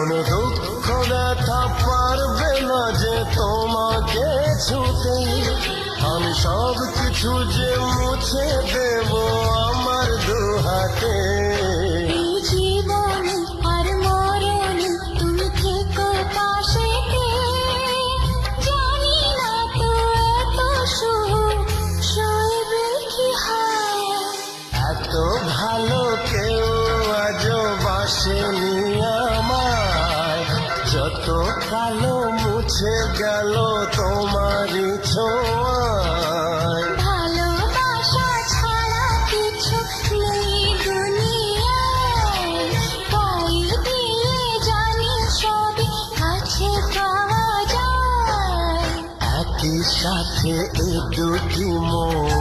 কোনো দুঃখ ব্যথা পারবে না যে তোমাকে ছুতে। আমি সব কিছু যে মুছে দেব আমার দুহাতে। জীবন আর মরণ তুমি থেকো পাশেতে, জানি না তো এত সুখ সইবে কি হয়। এত ভালো কেউ আজও বাসেনি আমায়, যত কালো মুছে গেল তোমারই ছোঁয়ায়। ভালোবাসা ছাড়া কিছু নেই দুনিয়ায়, তাই দিলে জানি সবই কাছে পাওয়া যায়। একই সাথে এ দুটি মন